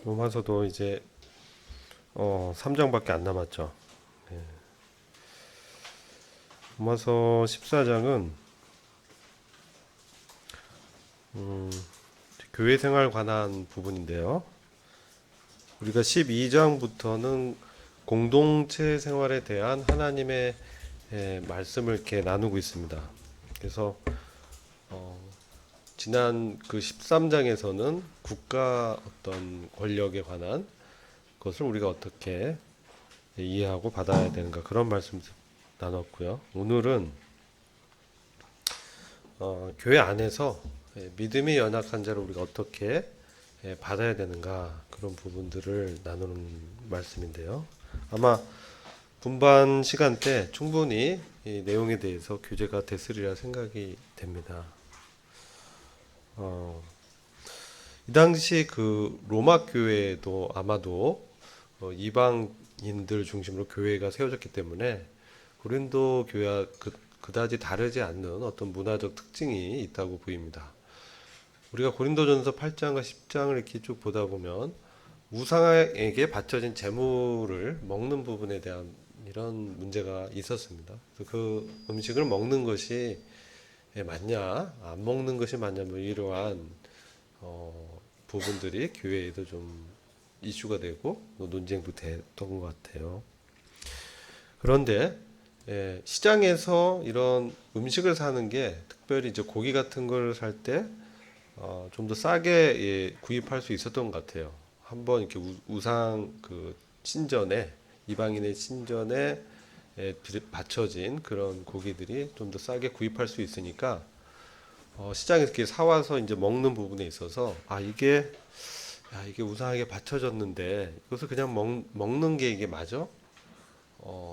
로마서도 이제 3장밖에 안 남았죠. 네. 로마서 14장은 교회 생활 관한 부분인데요. 우리가 12장부터는 공동체 생활에 대한 하나님의 말씀을 이렇게 나누고 있습니다. 그래서 지난 그 13장에서는 국가 어떤 권력에 관한 것을 우리가 어떻게 이해하고 받아야 되는가 그런 말씀 나눴고요. 오늘은 교회 안에서 믿음이 연약한 자를 우리가 어떻게 받아야 되는가 그런 부분들을 나누는 말씀인데요. 아마 분반 시간 때 충분히 이 내용에 대해서 교제가 됐으리라 생각이 됩니다. 이 당시 그 로마 교회도 아마도 이방인들 중심으로 교회가 세워졌기 때문에 고린도 교회와 그다지 다르지 않는 어떤 문화적 특징이 있다고 보입니다. 우리가 고린도전서 8장과 10장을 이렇게 쭉 보다 보면 우상에게 바쳐진 제물을 먹는 부분에 대한 이런 문제가 있었습니다. 그래서 그 음식을 먹는 것이 맞냐, 안 먹는 것이 맞냐, 뭐 이러한 부분들이 교회에도 좀 이슈가 되고 논쟁도 됐던 것 같아요. 그런데 시장에서 이런 음식을 사는 게 특별히 이제 고기 같은 걸 살 때 좀 더 싸게 구입할 수 있었던 것 같아요. 한번 이렇게 우상 그 신전에 이방인의 신전에 바쳐진 그런 고기들이 좀 더 싸게 구입할 수 있으니까 시장에서 이렇게 사와서 이제 먹는 부분에 있어서 이게 우상에게 바쳐졌는데 이것을 그냥 먹는 게 이게 맞아?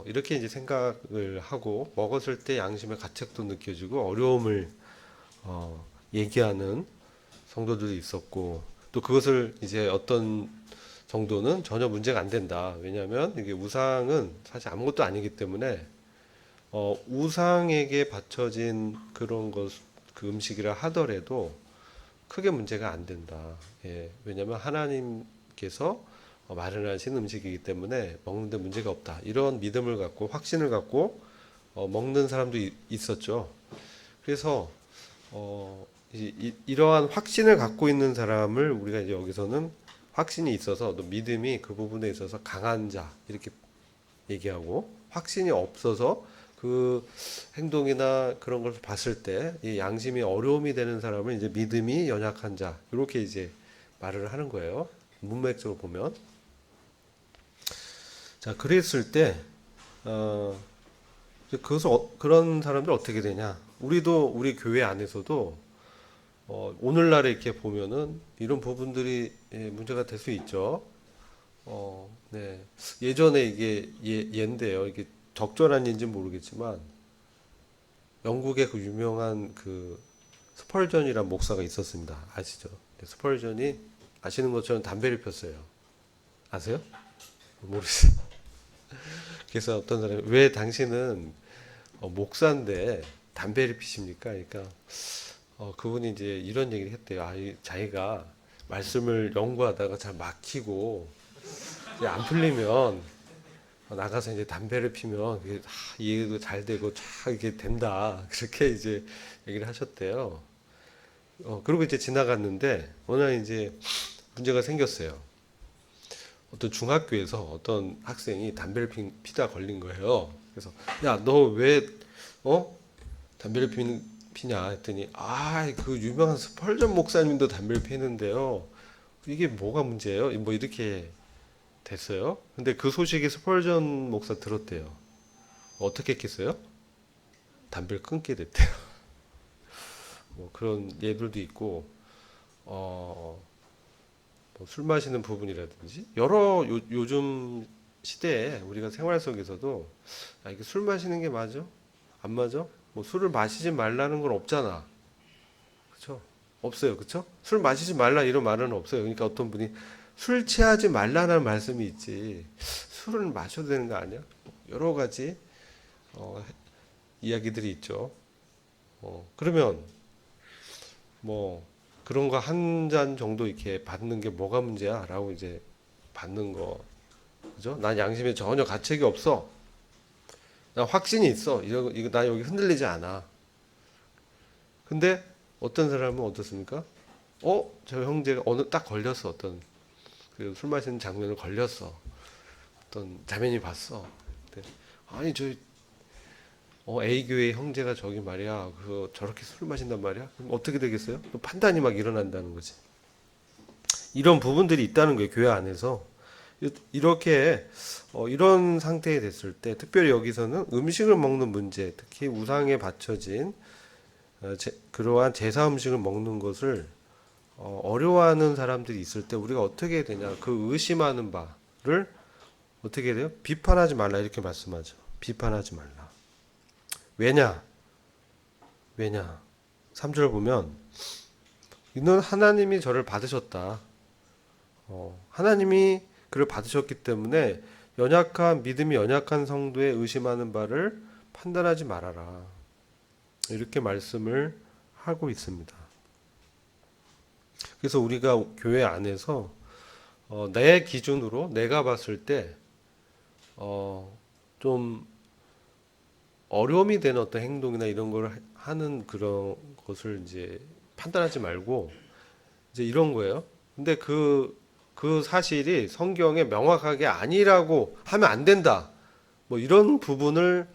이렇게 이제 생각을 하고 먹었을 때 양심의 가책도 느껴지고 어려움을 얘기하는 성도들이 있었고 또 그것을 이제 어떤 정도는 전혀 문제가 안 된다. 왜냐하면 이게 우상은 사실 아무것도 아니기 때문에 우상에게 바쳐진 그런 것, 그 음식이라 하더라도 크게 문제가 안 된다. 예, 왜냐하면 하나님께서 마련하신 음식이기 때문에 먹는데 문제가 없다. 이런 믿음을 갖고 확신을 갖고 먹는 사람도 있었죠. 그래서 이러한 확신을 갖고 있는 사람을 우리가 이제 여기서는 확신이 있어서 또 믿음이 그 부분에 있어서 강한 자 이렇게 얘기하고 확신이 없어서 그 행동이나 그런 걸 봤을 때 이 양심이 어려움이 되는 사람을 이제 믿음이 연약한 자 이렇게 이제 말을 하는 거예요. 문맥적으로 보면 자 그랬을 때 그것을 그런 사람들 어떻게 되냐? 우리도 우리 교회 안에서도 오늘날에 이렇게 보면은 이런 부분들이 문제가 될 수 있죠. 네. 예전에 이게 예인데요. 이게 적절한 인지 모르겠지만 영국의 그 유명한 그 스펄전이란 목사가 있었습니다. 아시죠? 네, 스펄전이 아시는 것처럼 담배를 폈어요. 아세요? 모르겠어요. 그래서 어떤 사람이 왜 당신은 목사인데 담배를 피십니까? 그러니까 그분이 이제 이런 얘기를 했대요. 자기가 말씀을 연구하다가 잘 막히고 이제 안 풀리면 나가서 이제 담배를 피면 이해도 잘 되고 쫙 이게 된다. 그렇게 이제 얘기를 하셨대요. 그리고 이제 지나갔는데 어느 날 이제 문제가 생겼어요. 어떤 중학교에서 어떤 학생이 담배를 피다 걸린 거예요. 그래서 야, 너 왜 담배를 피냐 했더니 그 유명한 스펄전 목사님도 담배를 피는데요. 이게 뭐가 문제예요? 뭐 이렇게 됐어요. 근데 그 소식이 스펄전 목사 들었대요. 어떻게 했겠어요? 담배를 끊게 됐대요. 뭐 그런 예들도 있고 뭐술 마시는 부분이라든지 여러 요즘 시대에 우리가 생활 속에서도 이게 술 마시는 게 맞아? 안 맞아? 뭐 술을 마시지 말라는 건 없잖아. 그렇죠? 없어요. 그렇죠? 술 마시지 말라 이런 말은 없어요. 그러니까 어떤 분이 술 취하지 말라는 말씀이 있지. 술은 마셔도 되는 거 아니야? 여러 가지 어, 이야기들이 있죠. 그러면 뭐 그런 거 한 잔 정도 이렇게 받는 게 뭐가 문제야? 라고 이제 받는 거. 그죠? 난 양심에 전혀 가책이 없어. 난 확신이 있어. 이거 나 여기 흔들리지 않아. 근데 어떤 사람은 어떻습니까? 저 형제가 딱 걸렸어. 어떤 그 술 마시는 장면을 걸렸어. 어떤 자매님이 봤어. 근데 아니 A 교회 형제가 저기 말이야. 저렇게 술 마신단 말이야. 그럼 어떻게 되겠어요? 또 판단이 막 일어난다는 거지. 이런 부분들이 있다는 거예요. 교회 안에서. 이렇게 이런 상태에 됐을 때 특별히 여기서는 음식을 먹는 문제, 특히 우상에 바쳐진 그러한 제사 음식을 먹는 것을 어려워하는 사람들이 있을 때 우리가 어떻게 해야 되냐? 그 의심하는 바를 어떻게 해야 돼요? 비판하지 말라 이렇게 말씀하죠. 비판하지 말라. 왜냐? 3절 보면 이는 하나님이 저를 받으셨다. 하나님이 그를 받으셨기 때문에 믿음이 연약한 성도의 의심하는 바를 판단하지 말아라. 이렇게 말씀을 하고 있습니다. 그래서 우리가 교회 안에서 내 기준으로 내가 봤을 때 좀 어려움이 되는 어떤 행동이나 이런 걸 하는 그런 것을 이제 판단하지 말고 이제 이런 거예요. 근데 그 사실이 성경에 명확하게 아니라고 하면 안 된다. 뭐 이런 부분을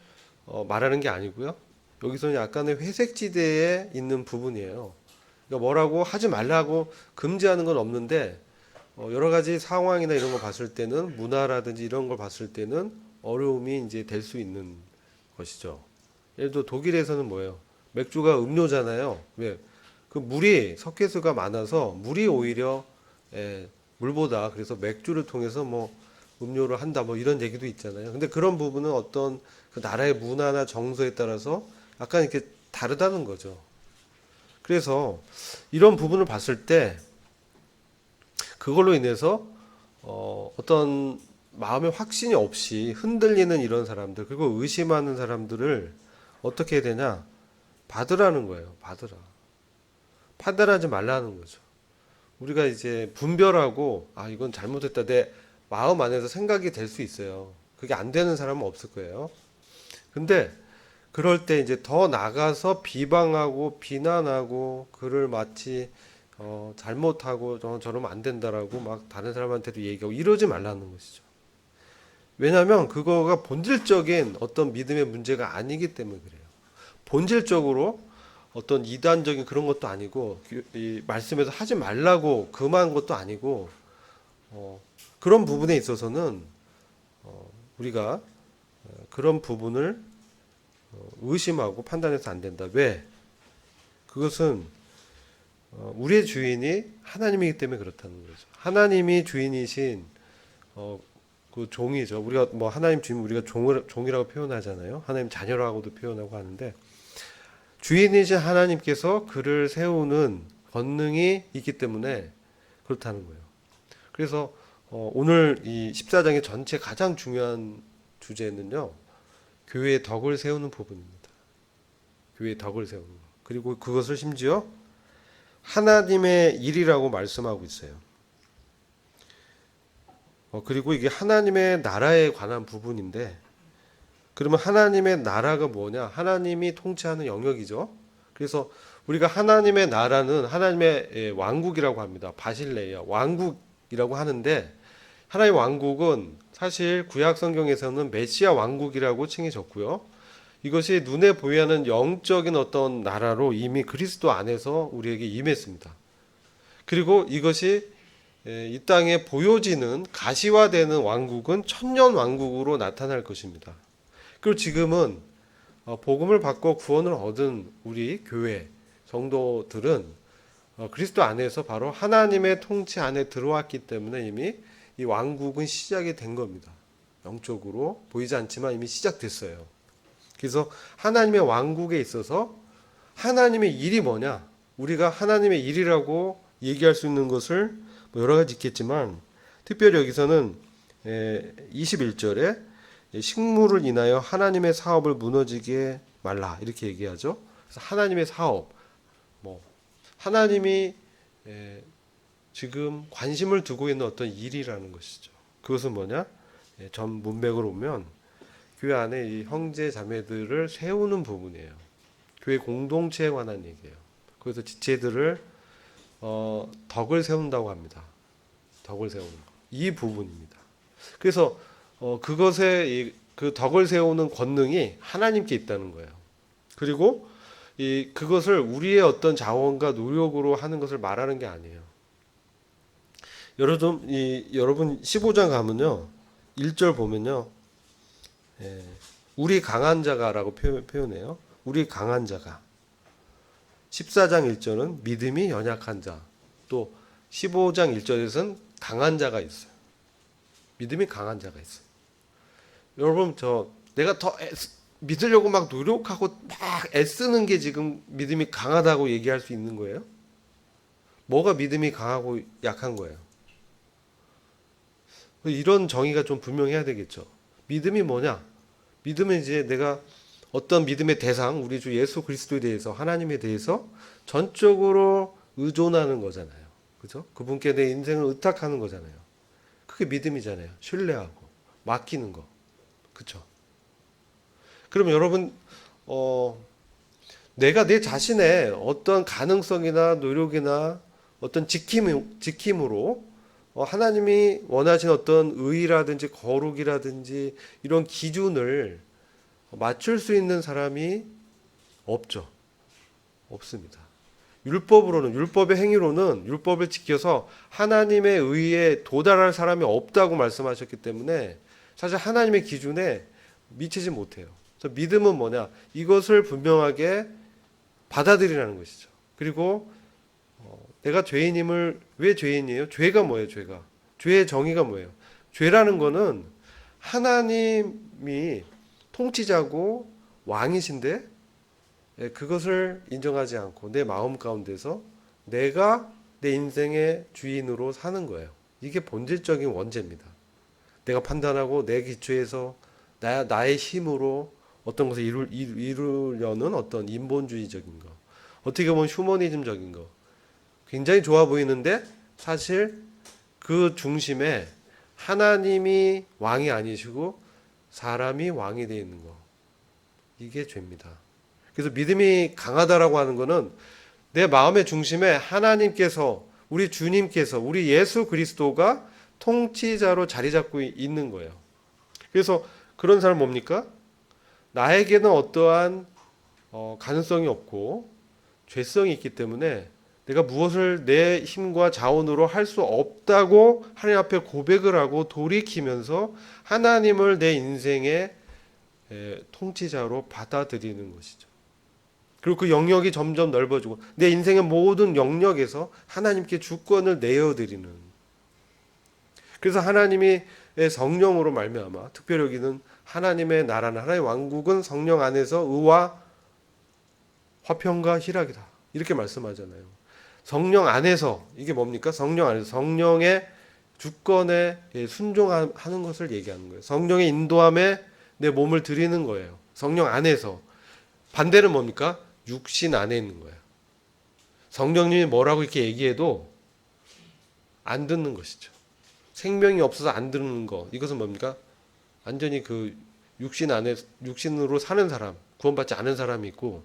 말하는 게 아니고요. 여기서는 약간의 회색지대에 있는 부분이에요. 그러니까 뭐라고 하지 말라고 금지하는 건 없는데 여러 가지 상황이나 이런 거 봤을 때는 문화라든지 이런 걸 봤을 때는 어려움이 이제 될 수 있는 것이죠. 예를 들어 독일에서는 뭐예요? 맥주가 음료잖아요. 왜? 그 물이 석회수가 많아서 물이 오히려 물보다 그래서 맥주를 통해서 뭐 음료를 한다 뭐 이런 얘기도 있잖아요. 근데 그런 부분은 어떤 그 나라의 문화나 정서에 따라서 약간 이렇게 다르다는 거죠. 그래서 이런 부분을 봤을 때 그걸로 인해서 어떤 마음의 확신이 없이 흔들리는 이런 사람들 그리고 의심하는 사람들을 어떻게 해야 되냐? 받으라는 거예요. 받으라. 판단하지 말라는 거죠. 우리가 이제 분별하고 이건 잘못했다 내 마음 안에서 생각이 될 수 있어요. 그게 안 되는 사람은 없을 거예요. 근데 그럴 때 이제 더 나가서 비방하고 비난하고 그를 마치 잘못하고 저러면 안 된다라고 막 다른 사람한테도 얘기하고 이러지 말라는 것이죠. 왜냐하면 그거가 본질적인 어떤 믿음의 문제가 아니기 때문에 그래요. 본질적으로 어떤 이단적인 그런 것도 아니고 이 말씀에서 하지 말라고 금한 것도 아니고 그런 부분에 있어서는 우리가 그런 부분을 의심하고 판단해서 안 된다. 왜? 그것은 우리의 주인이 하나님이기 때문에 그렇다는 거죠. 하나님이 주인이신 그 종이죠. 우리가 뭐 하나님 주인 우리가 종이라고 표현하잖아요. 하나님 자녀라고도 표현하고 하는데 주인이신 하나님께서 그를 세우는 권능이 있기 때문에 그렇다는 거예요. 그래서 오늘 이 14장의 전체 가장 중요한 주제는요. 교회의 덕을 세우는 부분입니다. 교회의 덕을 세우는 거. 그리고 그것을 심지어 하나님의 일이라고 말씀하고 있어요. 그리고 이게 하나님의 나라에 관한 부분인데 그러면 하나님의 나라가 뭐냐? 하나님이 통치하는 영역이죠. 그래서 우리가 하나님의 나라는 하나님의 왕국이라고 합니다. 바실레이아 왕국이라고 하는데 하나님의 왕국은 사실 구약 성경에서는 메시아 왕국이라고 칭해졌고요. 이것이 눈에 보이는 영적인 어떤 나라로 이미 그리스도 안에서 우리에게 임했습니다. 그리고 이것이 이 땅에 보여지는 가시화되는 왕국은 천년 왕국으로 나타날 것입니다. 그리고 지금은 복음을 받고 구원을 얻은 우리 교회 성도들은 그리스도 안에서 바로 하나님의 통치 안에 들어왔기 때문에 이미 이 왕국은 시작이 된 겁니다. 영적으로 보이지 않지만 이미 시작됐어요. 그래서 하나님의 왕국에 있어서 하나님의 일이 뭐냐? 우리가 하나님의 일이라고 얘기할 수 있는 것을 여러 가지 있겠지만 특별히 여기서는 21절에 식물을 인하여 하나님의 사업을 무너지게 말라 이렇게 얘기하죠. 그래서 하나님의 사업, 하나님이 지금 관심을 두고 있는 어떤 일이라는 것이죠. 그것은 뭐냐? 전 문맥으로 보면 교회 안에 이 형제 자매들을 세우는 부분이에요. 교회 공동체에 관한 얘기예요. 그래서 지체들을 덕을 세운다고 합니다. 덕을 세우는 거. 이 부분입니다. 그래서 그것에 그 덕을 세우는 권능이 하나님께 있다는 거예요. 그리고 그것을 우리의 어떤 자원과 노력으로 하는 것을 말하는 게 아니에요. 여러분 15장 가면요. 1절 보면요. 우리 강한 자가라고 표현해요. 우리 강한 자가. 14장 1절은 믿음이 연약한 자. 또 15장 1절에서는 강한 자가 있어요. 믿음이 강한 자가 있어요. 여러분 내가 더 믿으려고 막 노력하고 막 애쓰는 게 지금 믿음이 강하다고 얘기할 수 있는 거예요? 뭐가 믿음이 강하고 약한 거예요? 이런 정의가 좀 분명해야 되겠죠. 믿음이 뭐냐? 믿음은 이제 내가 어떤 믿음의 대상, 우리 주 예수 그리스도에 대해서, 하나님에 대해서 전적으로 의존하는 거잖아요. 그죠? 그분께 내 인생을 의탁하는 거잖아요. 그게 믿음이잖아요. 신뢰하고 맡기는 거. 그렇죠? 그럼 여러분 내가 내 자신의 어떤 가능성이나 노력이나 어떤 지킴으로 하나님이 원하신 어떤 의라든지 거룩이라든지 이런 기준을 맞출 수 있는 사람이 없죠. 없습니다. 율법의 행위로는 율법을 지켜서 하나님의 의에 도달할 사람이 없다고 말씀하셨기 때문에 사실 하나님의 기준에 미치지 못해요. 그래서 믿음은 뭐냐? 이것을 분명하게 받아들이라는 것이죠. 그리고 내가 죄인임을, 왜 죄인이에요? 죄가 뭐예요? 죄의 정의가 뭐예요? 죄라는 거는 하나님이 통치자고 왕이신데 그것을 인정하지 않고 내 마음 가운데서 내가 내 인생의 주인으로 사는 거예요. 이게 본질적인 원죄입니다. 내가 판단하고 내 기초에서 나의 힘으로 어떤 것을 이루려는 어떤 인본주의적인 거, 어떻게 보면 휴머니즘적인 거, 굉장히 좋아 보이는데 사실 그 중심에 하나님이 왕이 아니시고 사람이 왕이 되어 있는 거, 이게 죄입니다. 그래서 믿음이 강하다라고 하는 거는 내 마음의 중심에 하나님께서, 우리 주님께서, 우리 예수 그리스도가 통치자로 자리 잡고 있는 거예요. 그래서 그런 사람 뭡니까? 나에게는 어떠한 가능성이 없고 죄성이 있기 때문에 내가 무엇을 내 힘과 자원으로 할 수 없다고 하나님 앞에 고백을 하고 돌이키면서 하나님을 내 인생의 통치자로 받아들이는 것이죠. 그리고 그 영역이 점점 넓어지고 내 인생의 모든 영역에서 하나님께 주권을 내어드리는, 그래서 하나님이 성령으로 말미암아 특별히 여기는 하나님의 나라는, 하나님의 왕국은 성령 안에서 의와 화평과 희락이다 이렇게 말씀하잖아요. 성령 안에서, 이게 뭡니까? 성령 안에서 성령의 주권에 순종하는 것을 얘기하는 거예요. 성령의 인도함에 내 몸을 드리는 거예요. 성령 안에서. 반대는 뭡니까? 육신 안에 있는 거예요. 성령님이 뭐라고 이렇게 얘기해도 안 듣는 것이죠. 생명이 없어서 안 듣는 거, 이것은 뭡니까? 완전히 그 육신 안에, 육신으로 사는 사람, 구원받지 않은 사람이 있고,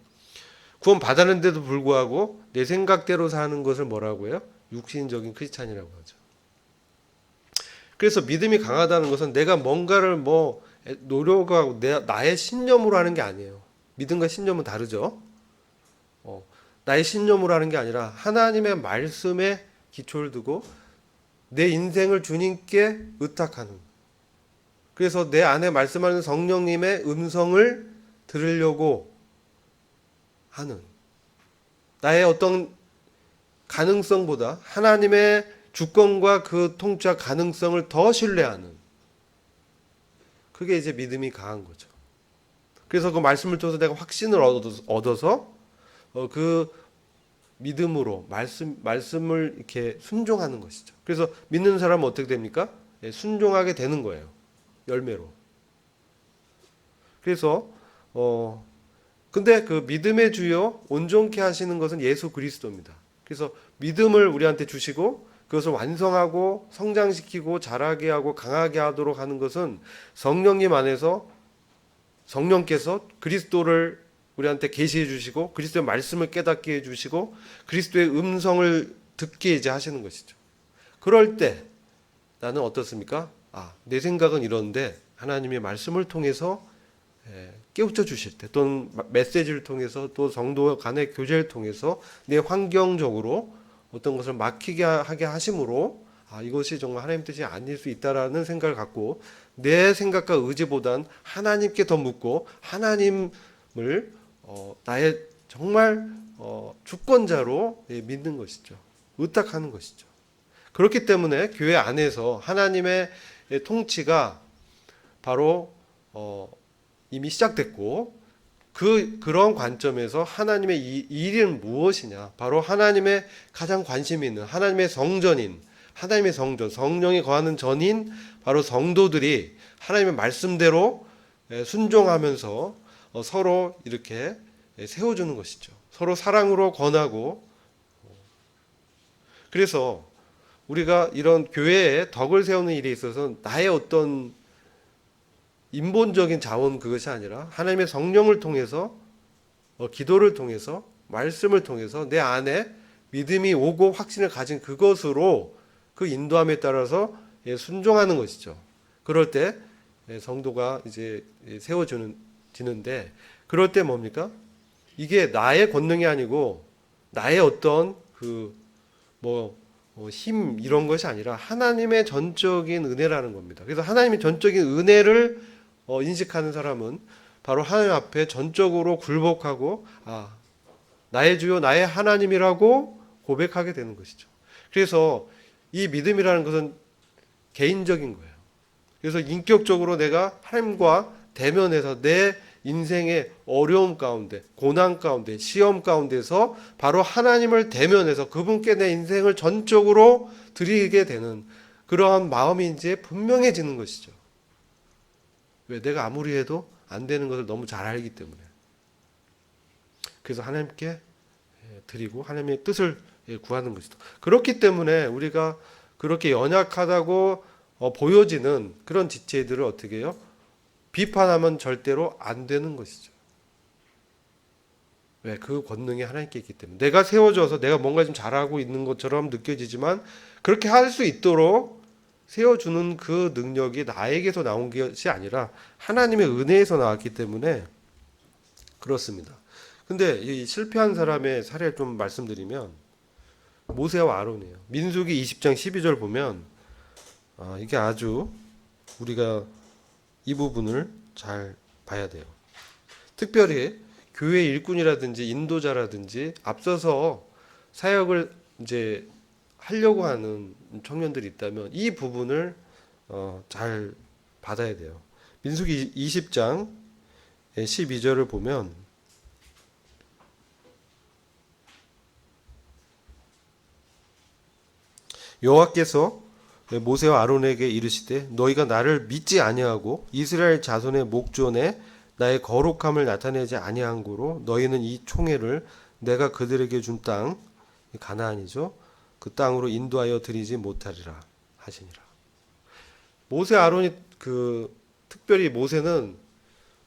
구원 받았는데도 불구하고 내 생각대로 사는 것을 뭐라고 해요? 육신적인 크리스찬이라고 하죠. 그래서 믿음이 강하다는 것은 내가 뭔가를 노력하고 나의 신념으로 하는 게 아니에요. 믿음과 신념은 다르죠. 나의 신념으로 하는 게 아니라 하나님의 말씀에 기초를 두고 내 인생을 주님께 의탁하는, 그래서 내 안에 말씀하는 성령님의 음성을 들으려고 하는, 나의 어떤 가능성보다 하나님의 주권과 그 통치와 가능성을 더 신뢰하는, 그게 이제 믿음이 강한 거죠. 그래서 그 말씀을 통해서 내가 확신을 얻어서 그 믿음으로 말씀을 이렇게 순종하는 것이죠. 그래서 믿는 사람은 어떻게 됩니까? 순종하게 되는 거예요. 열매로. 그래서 근데 그 믿음의 주요 온전케 하시는 것은 예수 그리스도입니다. 그래서 믿음을 우리한테 주시고 그것을 완성하고 성장시키고 자라게 하고 강하게 하도록 하는 것은 성령님 안에서 성령께서 그리스도를 우리한테 계시해 주시고 그리스도의 말씀을 깨닫게 해 주시고 그리스도의 음성을 듣게 이제 하시는 것이죠. 그럴 때 나는 어떻습니까? 내 생각은 이런데 하나님의 말씀을 통해서 깨우쳐 주실 때 또는 메시지를 통해서 또 성도 간의 교제를 통해서 내 환경적으로 어떤 것을 막히게 하게 하심으로 이것이 정말 하나님 뜻이 아닐 수 있다라는 생각을 갖고 내 생각과 의지보단 하나님께 더 묻고 하나님을 나의 정말 주권자로 믿는 것이죠. 의탁하는 것이죠. 그렇기 때문에 교회 안에서 하나님의 통치가 바로 이미 시작됐고 그런 관점에서 하나님의 이 일은 무엇이냐? 바로 하나님의 가장 관심이 있는 하나님의 성전인 하나님의 성전, 성령이 거하는 전인 바로 성도들이 하나님의 말씀대로 순종하면서 서로 이렇게 세워주는 것이죠. 서로 사랑으로 권하고 그래서 우리가 이런 교회에 덕을 세우는 일에 있어서 나의 어떤 인본적인 자원 그것이 아니라 하나님의 성령을 통해서 기도를 통해서 말씀을 통해서 내 안에 믿음이 오고 확신을 가진 그것으로 그 인도함에 따라서 순종하는 것이죠. 그럴 때 성도가 이제 세워지는데 그럴 때 뭡니까? 이게 나의 권능이 아니고 나의 어떤 힘 이런 것이 아니라 하나님의 전적인 은혜라는 겁니다. 그래서 하나님의 전적인 은혜를 인식하는 사람은 바로 하나님 앞에 전적으로 굴복하고 나의 주요 나의 하나님이라고 고백하게 되는 것이죠. 그래서 이 믿음이라는 것은 개인적인 거예요. 그래서 인격적으로 내가 하나님과 대면해서 내 인생의 어려움 가운데 고난 가운데 시험 가운데서 바로 하나님을 대면해서 그분께 내 인생을 전적으로 드리게 되는 그러한 마음이 이제 분명해지는 것이죠. 왜? 내가 아무리 해도 안 되는 것을 너무 잘 알기 때문에. 그래서 하나님께 드리고 하나님의 뜻을 구하는 것이다. 그렇기 때문에 우리가 그렇게 연약하다고 보여지는 그런 지체들을 어떻게 해요? 비판하면 절대로 안 되는 것이죠. 왜? 그 권능이 하나님께 있기 때문에. 내가 세워져서 내가 뭔가 좀 잘하고 있는 것처럼 느껴지지만 그렇게 할 수 있도록 세워주는 그 능력이 나에게서 나온 것이 아니라 하나님의 은혜에서 나왔기 때문에 그렇습니다. 근데 이 실패한 사람의 사례를 좀 말씀드리면 모세와 아론이에요. 민수기 20장 12절 보면 이게 아주 우리가 이 부분을 잘 봐야 돼요. 특별히 교회 일꾼이라든지 인도자라든지 앞서서 사역을 이제 하려고 하는 청년들이 있다면 이 부분을 잘 받아야 돼요. 민수기 20장 12절을 보면 여호와께서 모세와 아론에게 이르시되 너희가 나를 믿지 아니하고 이스라엘 자손의 목전에 나의 거룩함을 나타내지 아니한 고로 너희는 이 총회를 내가 그들에게 준 땅 가나안이죠. 그 땅으로 인도하여 드리지 못하리라 하시니라. 모세 아론이 특별히 모세는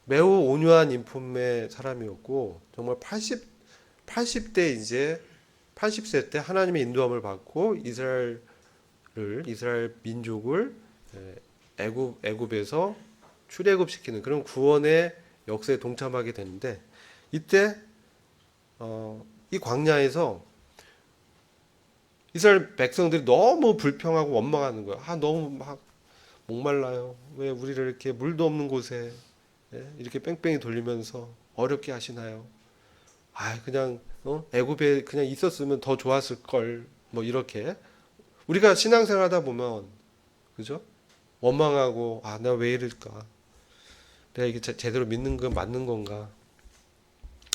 매우 온유한 인품의 사람이었고 정말 80대 이제 80세 때 하나님의 인도함을 받고 이스라엘 민족을 애굽에서 출애굽시키는 그런 구원의 역사에 동참하게 되는데 이때 이 광야에서 이스라엘 백성들이 너무 불평하고 원망하는 거야. 너무 막 목말라요. 왜 우리를 이렇게 물도 없는 곳에 이렇게 뺑뺑이 돌리면서 어렵게 하시나요? 그냥 애굽에 그냥 있었으면 더 좋았을 걸. 뭐 이렇게 우리가 신앙생활하다 보면 그죠? 원망하고 나 왜 이럴까? 내가 이게 제대로 믿는 건 맞는 건가?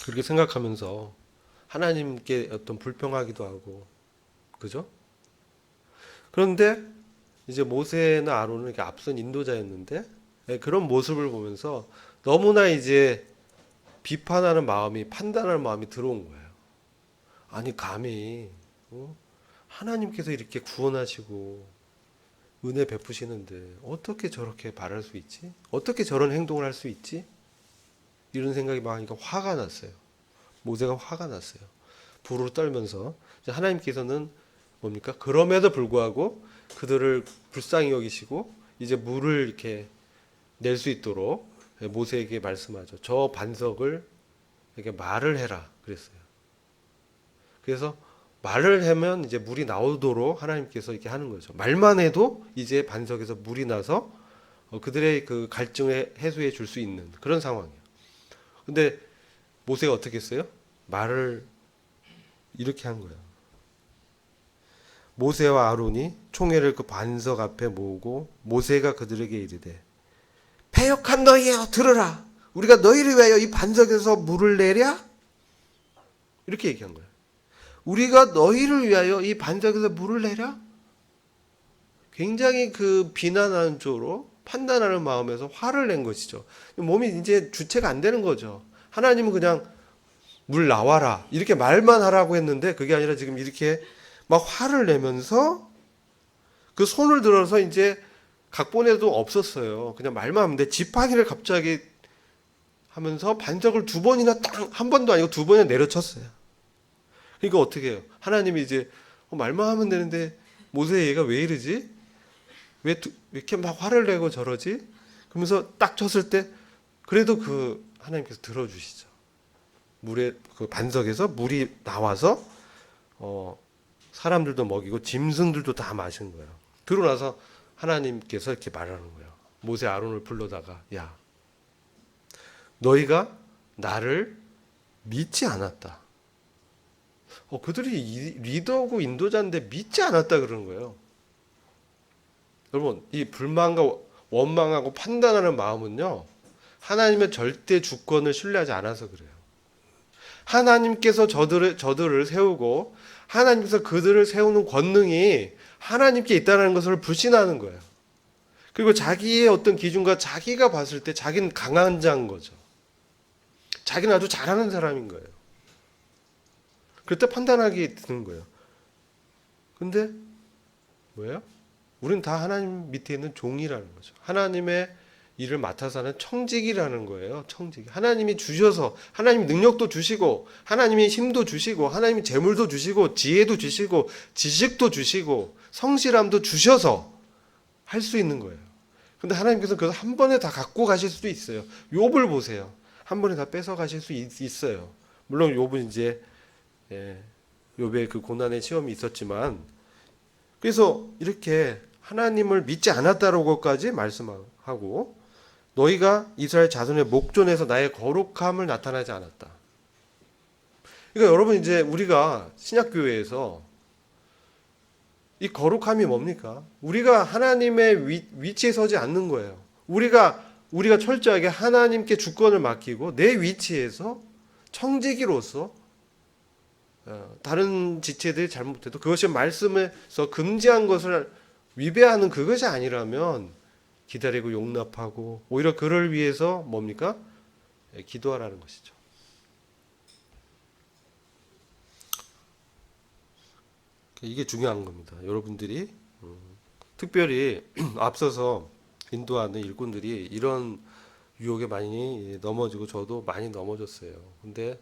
그렇게 생각하면서 하나님께 어떤 불평하기도 하고 그죠? 그런데 이제 모세나 아론은 이렇게 앞선 인도자였는데 그런 모습을 보면서 너무나 이제 비판하는 마음이 판단하는 마음이 들어온 거예요. 아니 감히 하나님께서 이렇게 구원하시고 은혜 베푸시는데 어떻게 저렇게 바랄 수 있지? 어떻게 저런 행동을 할 수 있지? 이런 생각이 막 하니까 화가 났어요. 모세가 화가 났어요. 불을 떨면서 하나님께서는 뭡니까? 그럼에도 불구하고 그들을 불쌍히 여기시고 이제 물을 이렇게 낼 수 있도록 모세에게 말씀하죠. 저 반석을 이렇게 말을 해라 그랬어요. 그래서 말을 하면 이제 물이 나오도록 하나님께서 이렇게 하는 거죠. 말만 해도 이제 반석에서 물이 나서 그들의 그 갈증을 해소해 줄 수 있는 그런 상황이에요. 근데 모세가 어떻게 했어요? 말을 이렇게 한 거예요. 모세와 아론이 총회를 그 반석 앞에 모으고 모세가 그들에게 이르되 패역한 너희여 들으라. 우리가 너희를 위하여 이 반석에서 물을 내랴? 이렇게 얘기한 거예요. 우리가 너희를 위하여 이 반석에서 물을 내랴? 굉장히 그 비난하는 쪽으로 판단하는 마음에서 화를 낸 것이죠. 몸이 이제 주체가 안 되는 거죠. 하나님은 그냥 물 나와라 이렇게 말만 하라고 했는데 그게 아니라 지금 이렇게 막 화를 내면서 그 손을 들어서 이제 각본에도 없었어요. 그냥 말만 하면 돼. 지팡이를 갑자기 하면서 반석을 두 번이나 딱 한 번도 아니고 두 번이나 내려쳤어요. 그러니까 어떻게 해요? 하나님이 이제 말만 하면 되는데 모세 얘가 왜 이러지? 왜 이렇게 막 화를 내고 저러지? 그러면서 딱 쳤을 때 그래도 그 하나님께서 들어주시죠. 물에 그 반석에서 물이 나와서 사람들도 먹이고 짐승들도 다 마신 거예요. 그러고 나서 하나님께서 이렇게 말하는 거예요. 모세 아론을 불러다가 야 너희가 나를 믿지 않았다. 그들이 리더고 인도자인데 믿지 않았다 그러는 거예요. 여러분 이 불만과 원망하고 판단하는 마음은요 하나님의 절대 주권을 신뢰하지 않아서 그래요. 하나님께서 저들을 세우고 하나님께서 그들을 세우는 권능이 하나님께 있다는 것을 불신하는 거예요. 그리고 자기의 어떤 기준과 자기가 봤을 때 자기는 강한 자인 거죠. 자기는 아주 잘하는 사람인 거예요. 그럴 때 판단하기 드는 거예요. 근데 뭐예요? 우리는 다 하나님 밑에 있는 종이라는 거죠. 하나님의 일을 맡아서 하는 청직이라는 거예요. 청직. 하나님이 주셔서 하나님이 능력도 주시고 하나님이 힘도 주시고 하나님이 재물도 주시고 지혜도 주시고 지식도 주시고 성실함도 주셔서 할 수 있는 거예요. 근데 하나님께서 그것을 한 번에 다 갖고 가실 수도 있어요. 욥을 보세요. 한 번에 다 뺏어 가실 수 있어요. 물론 욥은 이제 욥의 그 고난의 시험이 있었지만 그래서 이렇게 하나님을 믿지 않았다라고까지 말씀하고 너희가 이스라엘 자손의 목전에서 나의 거룩함을 나타나지 않았다. 그러니까 여러분 이제 우리가 신약교회에서 이 거룩함이 뭡니까? 우리가 하나님의 위치에 서지 않는 거예요. 우리가 철저하게 하나님께 주권을 맡기고 내 위치에서 청지기로서 다른 지체들이 잘못해도 그것이 말씀에서 금지한 것을 위배하는 그것이 아니라면 기다리고 용납하고 오히려 그를 위해서 뭡니까? 기도하라는 것이죠. 이게 중요한 겁니다. 여러분들이 특별히 앞서서 인도하는 일꾼들이 이런 유혹에 많이 넘어지고 저도 많이 넘어졌어요. 근데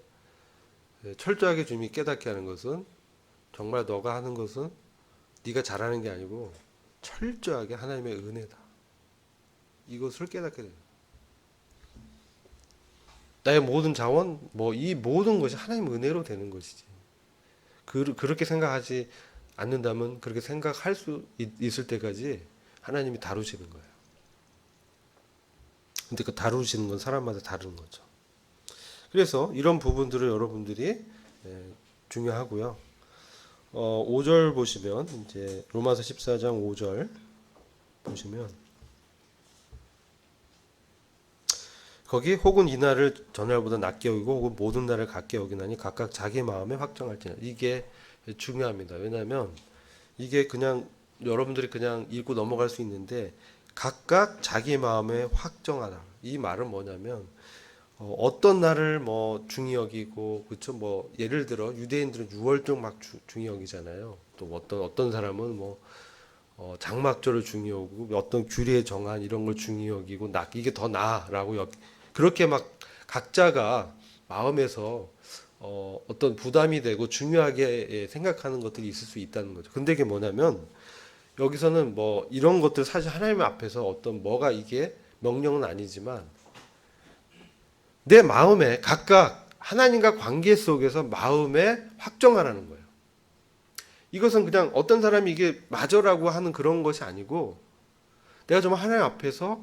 철저하게 주님이 깨닫게 하는 것은 정말 너가 하는 것은 네가 잘하는 게 아니고 철저하게 하나님의 은혜다. 이것을 깨닫게 돼요. 나의 모든 자원, 이 모든 것이 하나님의 은혜로 되는 것이지. 그렇게 생각하지 않는다면 그렇게 생각할 수 있을 때까지 하나님이 다루시는 거예요. 근데 그 다루시는 건 사람마다 다른 거죠. 그래서 이런 부분들을 여러분들이 중요하고요. 5절 보시면 이제 로마서 14장 5절 보시면 거기 혹은 이 날을 전날보다 낮게 여기고 혹은 모든 날을 같게 여기나니 각각 자기 마음에 확정할지니라. 이게 중요합니다. 왜냐하면 이게 그냥 여러분들이 그냥 읽고 넘어갈 수 있는데 각각 자기 마음에 확정하라. 이 말은 뭐냐면 어떤 날을 중히 여기고 그렇죠. 예를 들어 유대인들은 유월절 막 중히 여기잖아요. 또 어떤 사람은 뭐 장막절을 중요 여기고 어떤 규례 정한 이런 걸 중요 여기고 이게 더 나아라고 그렇게 막 각자가 마음에서 어떤 부담이 되고 중요하게 생각하는 것들이 있을 수 있다는 거죠. 근데 이게 뭐냐면 여기서는 뭐 이런 것들 사실 하나님 앞에서 어떤 뭐가 이게 명령은 아니지만 내 마음에 각각 하나님과 관계 속에서 마음에 확정하라는 거예요. 이것은 그냥 어떤 사람이 이게 맞아라고 하는 그런 것이 아니고 내가 정말 하나님 앞에서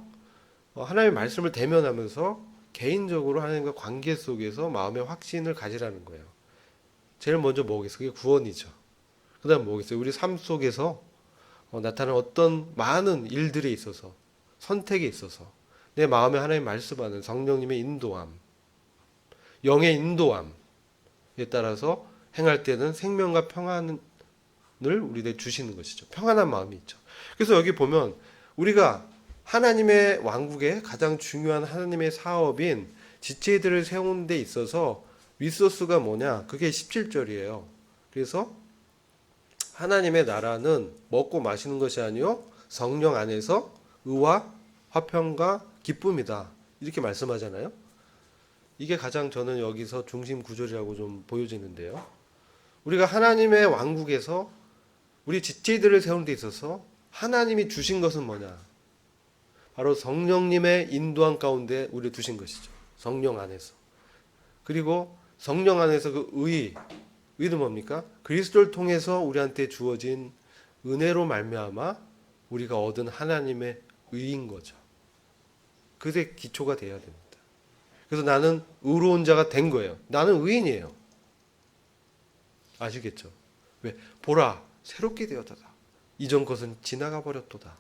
하나님의 말씀을 대면하면서 개인적으로 하나님과 관계 속에서 마음의 확신을 가지라는 거예요. 제일 먼저 뭐겠어요? 그게 구원이죠. 그 다음 뭐겠어요? 우리 삶 속에서 나타나는 어떤 많은 일들에 있어서 선택에 있어서 내 마음에 하나님 말씀하는 성령님의 인도함, 영의 인도함에 따라서 행할 때는 생명과 평안을 우리에게 주시는 것이죠. 평안한 마음이 있죠. 그래서 여기 보면 우리가 하나님의 왕국의 가장 중요한 하나님의 사업인 지체들을 세우는 데 있어서 리소스가 뭐냐? 그게 17절이에요. 그래서 하나님의 나라는 먹고 마시는 것이 아니요 성령 안에서 의와 화평과 기쁨이다. 이렇게 말씀하잖아요. 이게 가장 저는 여기서 중심 구절이라고 좀 보여지는데요. 우리가 하나님의 왕국에서 우리 지체들을 세우는 데 있어서 하나님이 주신 것은 뭐냐? 바로 성령님의 인도함 가운데 우리를 두신 것이죠. 성령 안에서. 그리고 성령 안에서 그 의는 뭡니까? 그리스도를 통해서 우리한테 주어진 은혜로 말미암아 우리가 얻은 하나님의 의인 거죠. 그게 기초가 돼야 됩니다. 그래서 나는 의로운 자가 된 거예요. 나는 의인이에요. 아시겠죠? 왜? 보라, 새롭게 되었다. 이전 것은 지나가 버렸도다.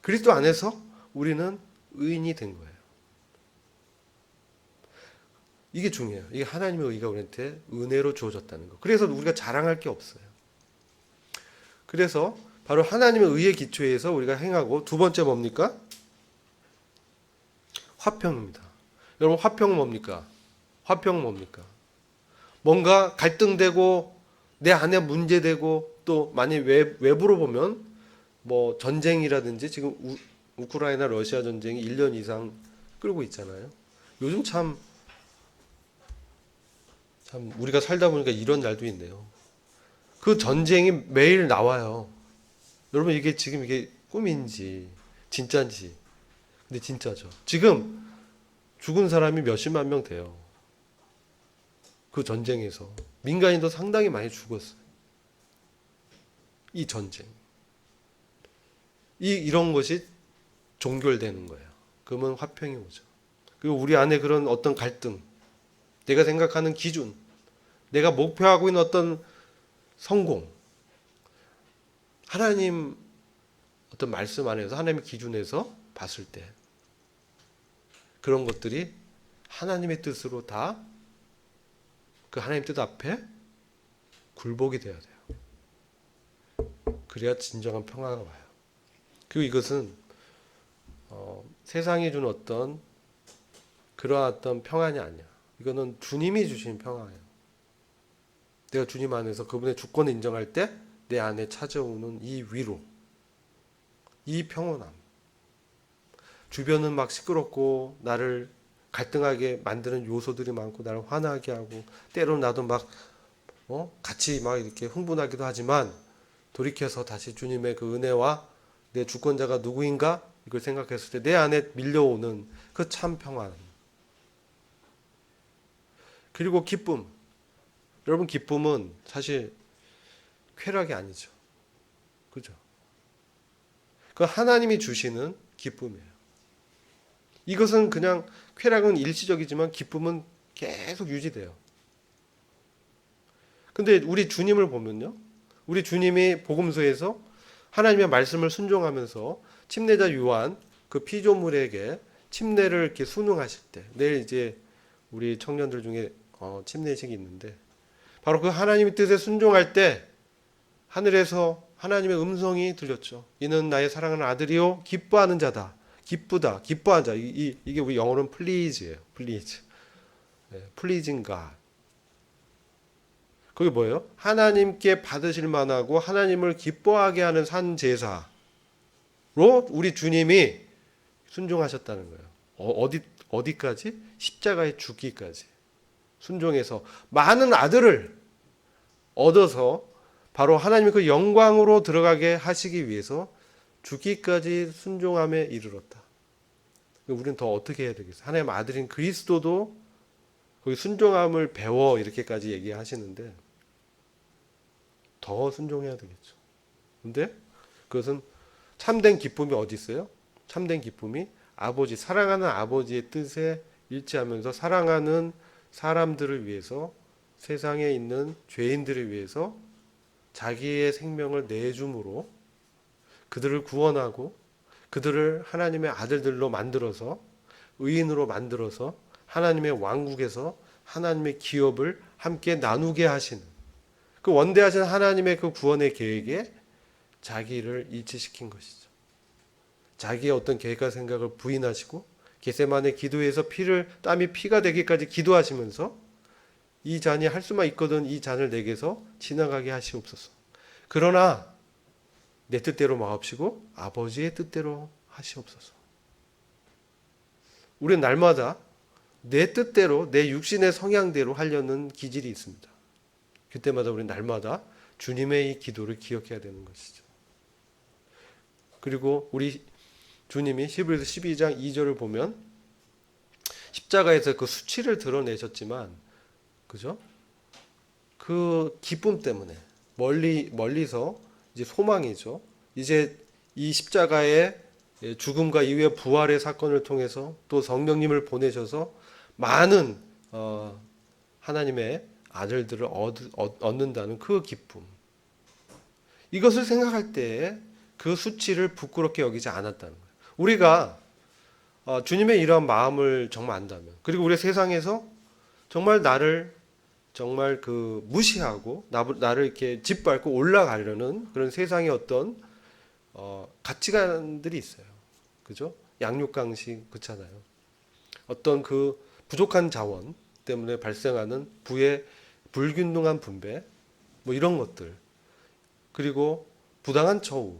그리스도 안에서 우리는 의인이 된 거예요. 이게 중요해요. 이게 하나님의 의가 우리한테 은혜로 주어졌다는 거. 그래서 우리가 자랑할 게 없어요. 그래서 바로 하나님의 의의 기초에서 우리가 행하고 두 번째 뭡니까? 화평입니다. 여러분 화평은 뭡니까? 화평은 뭡니까? 뭔가 갈등되고 내 안에 문제되고 또 만약 외부로 보면 뭐 전쟁이라든지 지금 우크라이나 러시아 전쟁이 1년 이상 끌고 있잖아요. 요즘 참 우리가 살다 보니까 이런 날도 있네요. 그 전쟁이 매일 나와요. 여러분 이게 지금 이게 꿈인지 진짜인지. 근데 진짜죠. 지금 죽은 사람이 몇십만 명 돼요. 그 전쟁에서 민간인도 상당히 많이 죽었어요. 이 전쟁. 이런 것이 종결되는 거예요. 그러면 화평이 오죠. 그리고 우리 안에 그런 어떤 갈등, 내가 생각하는 기준, 내가 목표하고 있는 어떤 성공, 하나님 어떤 말씀 안에서 하나님의 기준에서 봤을 때 그런 것들이 하나님의 뜻으로 다 그 하나님 뜻 앞에 굴복이 되어야 돼요. 그래야 진정한 평화가 와요. 그리고 이것은 세상이 주는 어떤 그러한 어떤 평안이 아니야. 이거는 주님이 주신 평화예요. 내가 주님 안에서 그분의 주권을 인정할 때 내 안에 찾아오는 이 위로, 이 평온함. 주변은 막 시끄럽고 나를 갈등하게 만드는 요소들이 많고 나를 화나게 하고 때로는 나도 막 같이 막 이렇게 흥분하기도 하지만 돌이켜서 다시 주님의 그 은혜와 내 주권자가 누구인가 이걸 생각했을 때 내 안에 밀려오는 그 참 평안. 그리고 기쁨. 여러분 기쁨은 사실 쾌락이 아니죠. 그죠? 그 하나님이 주시는 기쁨이에요. 이것은 그냥 쾌락은 일시적이지만 기쁨은 계속 유지돼요. 근데 우리 주님을 보면요. 우리 주님이 복음서에서 하나님의 말씀을 순종하면서 침례자 요한 그 피조물에게 침례를 이렇게 순응하실 때 내일 이제 우리 청년들 중에 침례식이 있는데 바로 그 하나님의 뜻에 순종할 때 하늘에서 하나님의 음성이 들렸죠. 이는 나의 사랑하는 아들이요 기뻐하는 자다. 기쁘다. 기뻐하는 자. 이게 우리 영어로는 please예요. please. pleasing God. 그게 뭐예요? 하나님께 받으실 만하고 하나님을 기뻐하게 하는 산 제사로 우리 주님이 순종하셨다는 거예요. 어디까지? 십자가에 죽기까지 순종해서 많은 아들을 얻어서 바로 하나님의 그 영광으로 들어가게 하시기 위해서 죽기까지 순종함에 이르렀다. 우리는 더 어떻게 해야 되겠어요? 하나님 아들인 그리스도도 거기 순종함을 배워 이렇게까지 얘기하시는데 더 순종해야 되겠죠. 근데 그것은 참된 기쁨이 어디 있어요? 참된 기쁨이 사랑하는 아버지의 뜻에 일치하면서 사랑하는 사람들을 위해서, 세상에 있는 죄인들을 위해서 자기의 생명을 내줌으로 그들을 구원하고 그들을 하나님의 아들들로 만들어서 의인으로 만들어서 하나님의 왕국에서 하나님의 기업을 함께 나누게 하시는 그 원대하신 하나님의 그 구원의 계획에 자기를 일치시킨 것이죠. 자기의 어떤 계획과 생각을 부인하시고 겟세마네 기도에서 땀이 피가 되기까지 기도하시면서 이 잔이 할 수만 있거든 이 잔을 내게서 지나가게 하시옵소서. 그러나 내 뜻대로 마옵시고 아버지의 뜻대로 하시옵소서. 우리는 날마다 내 뜻대로 내 육신의 성향대로 하려는 기질이 있습니다. 그때마다 우리는 날마다 주님의 이 기도를 기억해야 되는 것이죠. 그리고 우리 주님이 히브리서 12장 2절을 보면 십자가에서 그 수치를 드러내셨지만 그죠? 그 기쁨 때문에 멀리서 이제 소망이죠. 이제 이 십자가의 죽음과 이후의 부활의 사건을 통해서 또 성령님을 보내셔서 많은 하나님의 아들들을 얻는다는 그 기쁨. 이것을 생각할 때에 그 수치를 부끄럽게 여기지 않았다는 거예요. 우리가 주님의 이러한 마음을 정말 안다면, 그리고 우리 세상에서 정말 나를 정말 그 무시하고 나를 이렇게 짓밟고 올라가려는 그런 세상의 어떤 가치관들이 있어요. 그죠? 양육강식 그렇잖아요. 어떤 그 부족한 자원 때문에 발생하는 부의 불균등한 분배, 뭐 이런 것들, 그리고 부당한 처우,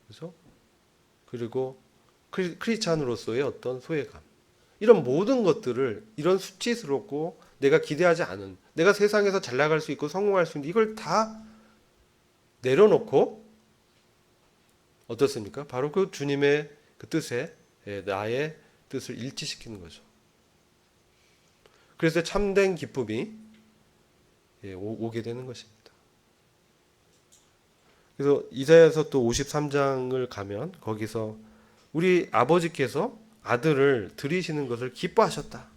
그죠? 그리고 크리스찬으로서의 어떤 소외감, 이런 모든 것들을 이런 수치스럽고 내가 기대하지 않은, 내가 세상에서 잘 나갈 수 있고 성공할 수 있는 이걸 다 내려놓고 어떻습니까? 바로 그 주님의 그 뜻에 나의 뜻을 일치시키는 거죠. 그래서 참된 기쁨이 오게 되는 것입니다. 그래서 이사야서 또 53장을 가면 거기서 우리 아버지께서 아들을 들이시는 것을 기뻐하셨다.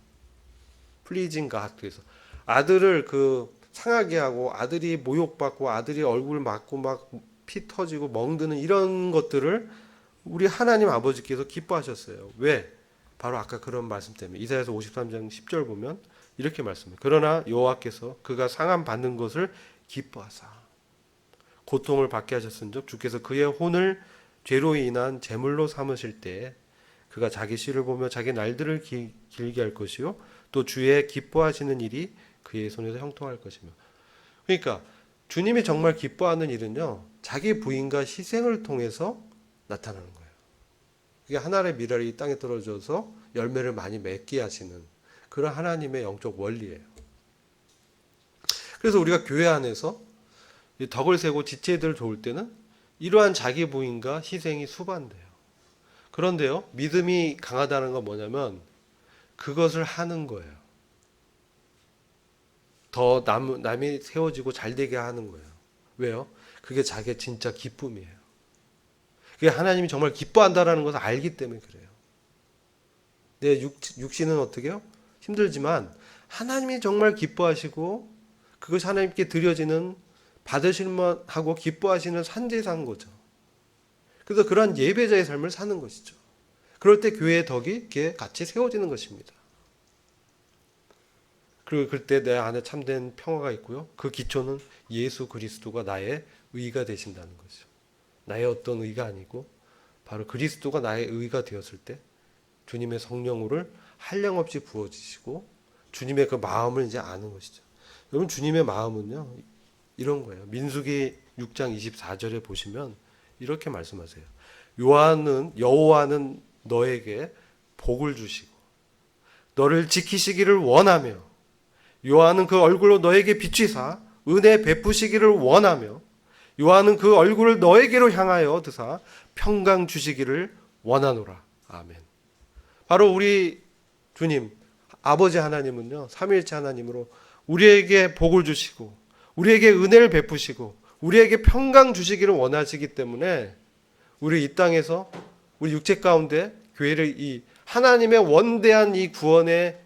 플리징 갓. 그래서 아들을 그 상하게 하고 아들이 모욕받고 아들이 얼굴 맞고 막 피 터지고 멍드는 이런 것들을 우리 하나님 아버지께서 기뻐하셨어요. 왜? 바로 아까 그런 말씀 때문에 이사야서 53장 10절 보면 이렇게 말씀해요. 그러나 여호와께서 그가 상함 받는 것을 기뻐하사 고통을 받게 하셨은즉 주께서 그의 혼을 죄로 인한 제물로 삼으실 때에 그가 자기 씨를 보며 자기 날들을 길게 할 것이요 또 주의 기뻐하시는 일이 그의 손에서 형통할 것이며. 그러니까 주님이 정말 기뻐하는 일은요 자기 부인과 희생을 통해서 나타나는 거예요. 그게 하나의 미랄이 땅에 떨어져서 열매를 많이 맺게 하시는 그런 하나님의 영적 원리예요. 그래서 우리가 교회 안에서 덕을 세고 지체들을 도울 때는 이러한 자기 부인과 희생이 수반돼요. 그런데요, 믿음이 강하다는 건 뭐냐면 그것을 하는 거예요. 더 남이 세워지고 잘 되게 하는 거예요. 왜요? 그게 자기의 진짜 기쁨이에요. 그게 하나님이 정말 기뻐한다라는 것을 알기 때문에 그래요. 내 육신은 어떻게 해요? 힘들지만 하나님이 정말 기뻐하시고 그것이 하나님께 드려지는 받으실만 하고 기뻐하시는 산제사인 거죠. 그래서 그러한 예배자의 삶을 사는 것이죠. 그럴 때 교회의 덕이 이렇게 같이 세워지는 것입니다. 그리고 그때 내 안에 참된 평화가 있고요. 그 기초는 예수 그리스도가 나의 의가 되신다는 거죠. 나의 어떤 의가 아니고 바로 그리스도가 나의 의가 되었을 때 주님의 성령을 한량없이 부어주시고 주님의 그 마음을 이제 아는 것이죠. 여러분 주님의 마음은요 이런 거예요. 민수기 6장 24절에 보시면 이렇게 말씀하세요. 여호와는 너에게 복을 주시고 너를 지키시기를 원하며 여호와는 그 얼굴로 너에게 비추사 은혜 베푸시기를 원하며 여호와는 그 얼굴을 너에게로 향하여 드사 평강 주시기를 원하노라. 아멘. 바로 우리 주님 아버지 하나님은요 삼위일체 하나님으로 우리에게 복을 주시고 우리에게 은혜를 베푸시고 우리에게 평강 주시기를 원하시기 때문에 우리 이 땅에서 우리 육체 가운데 교회를 이 하나님의 원대한 이 구원의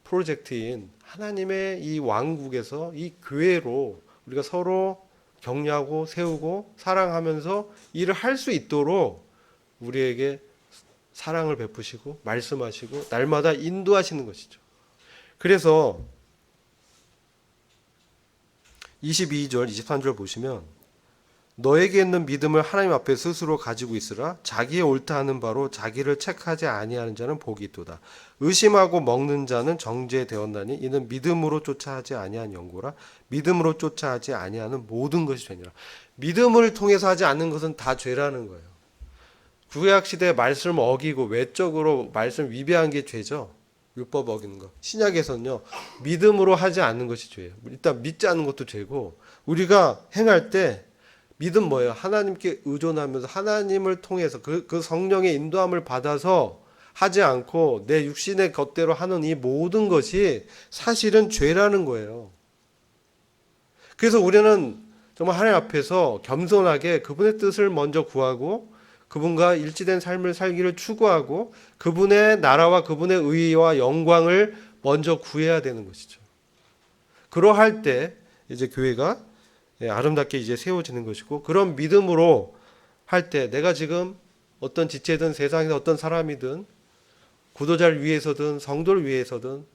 프로젝트인 하나님의 이 왕국에서 이 교회로 우리가 서로 격려하고 세우고 사랑하면서 일을 할 수 있도록 우리에게 사랑을 베푸시고 말씀하시고 날마다 인도하시는 것이죠. 그래서 22절 23절 보시면 너에게 있는 믿음을 하나님 앞에 스스로 가지고 있으라. 자기의 옳다 하는 바로 자기를 책하지 아니하는 자는 복이 있도다. 의심하고 먹는 자는 정죄되었나니 이는 믿음으로 쫓아하지 아니한 연고라. 믿음으로 쫓아하지 아니하는 모든 것이 죄니라. 믿음을 통해서 하지 않는 것은 다 죄라는 거예요. 구약 시대에 말씀을 어기고 외적으로 말씀 위배한 게 죄죠. 율법 어기는 거. 신약에서는요 믿음으로 하지 않는 것이 죄예요. 일단 믿지 않는 것도 죄고 우리가 행할 때 믿음 뭐예요? 하나님께 의존하면서 하나님을 통해서 그 성령의 인도함을 받아서 하지 않고 내 육신의 것대로 하는 이 모든 것이 사실은 죄라는 거예요. 그래서 우리는 정말 하나님 앞에서 겸손하게 그분의 뜻을 먼저 구하고 그분과 일치된 삶을 살기를 추구하고 그분의 나라와 그분의 의와 영광을 먼저 구해야 되는 것이죠. 그러할 때 이제 교회가 아름답게 이제 세워지는 것이고 그런 믿음으로 할 때 내가 지금 어떤 지체든 세상에서 어떤 사람이든 구도자를 위해서든 성도를 위해서든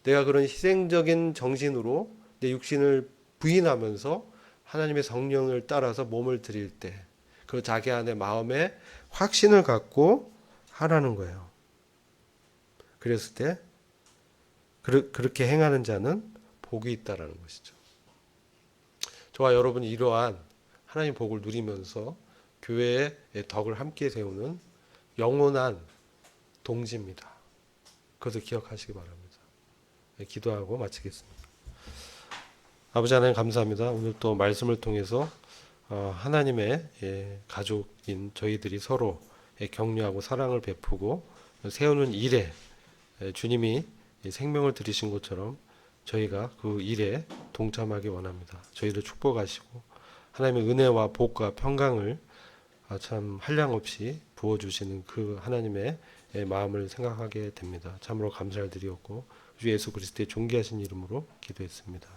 내가 그런 희생적인 정신으로 내 육신을 부인하면서 하나님의 성령을 따라서 몸을 드릴 때 그 자기 안에 마음에 확신을 갖고 하라는 거예요. 그랬을 때 그렇게 행하는 자는 복이 있다라는 것이죠. 저와 여러분이 이러한 하나님 복을 누리면서 교회의 덕을 함께 세우는 영원한 동지입니다. 그것을 기억하시기 바랍니다. 기도하고 마치겠습니다. 아버지 하나님 감사합니다. 오늘 또 말씀을 통해서 하나님의 가족인 저희들이 서로 격려하고 사랑을 베푸고 세우는 일에 주님이 생명을 들이신 것처럼 저희가 그 일에 동참하기 원합니다. 저희를 축복하시고 하나님의 은혜와 복과 평강을 참 한량없이 부어주시는 그 하나님의 마음을 생각하게 됩니다. 참으로 감사를 드리었고 주 예수 그리스도의 존귀하신 이름으로 기도했습니다.